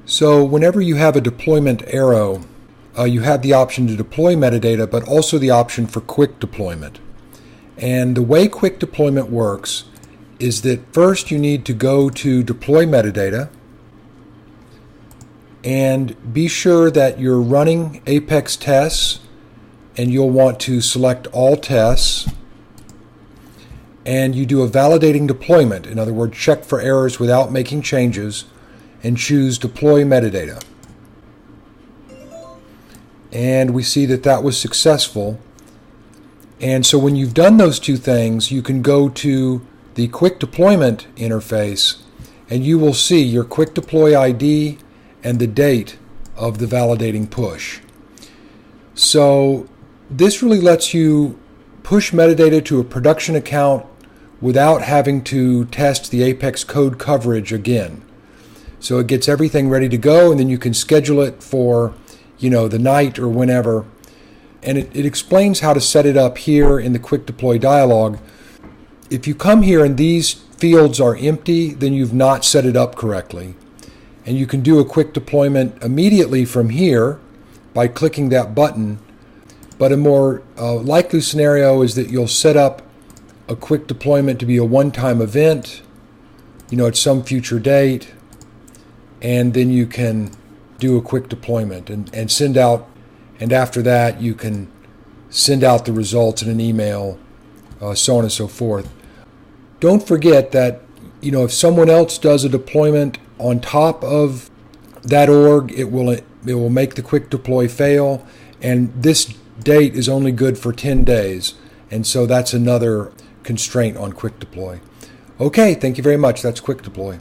So whenever you have a deployment arrow, you have the option to deploy metadata, but also the option for quick deployment. And the way quick deployment works is that first you need to go to deploy metadata and be sure that you're running Apex tests, and you'll want to select all tests, and you do a validating deployment. In other words, check for errors without making changes and choose deploy metadata. And we see that that was successful. And so when you've done those two things, you can go to the quick deployment interface and you will see your quick deploy ID and the date of the validating push. So this really lets you push metadata to a production account without having to test the Apex code coverage again. So it gets everything ready to go, and then you can schedule it for, the night or whenever. And it explains how to set it up here in the quick deploy dialog. If you come here and these fields are empty, then you've not set it up correctly. And you can do a quick deployment immediately from here by clicking that button. But a more likely scenario is that you'll set up a quick deployment to be a one-time event, at some future date, and then you can do a quick deployment and send out, and after that you can send out the results in an email, so on and so forth. Don't forget that, if someone else does a deployment on top of that org, it will make the quick deploy fail, and this date is only good for 10 days, and so that's another constraint on quick deploy. Okay, thank you very much. That's quick deploy.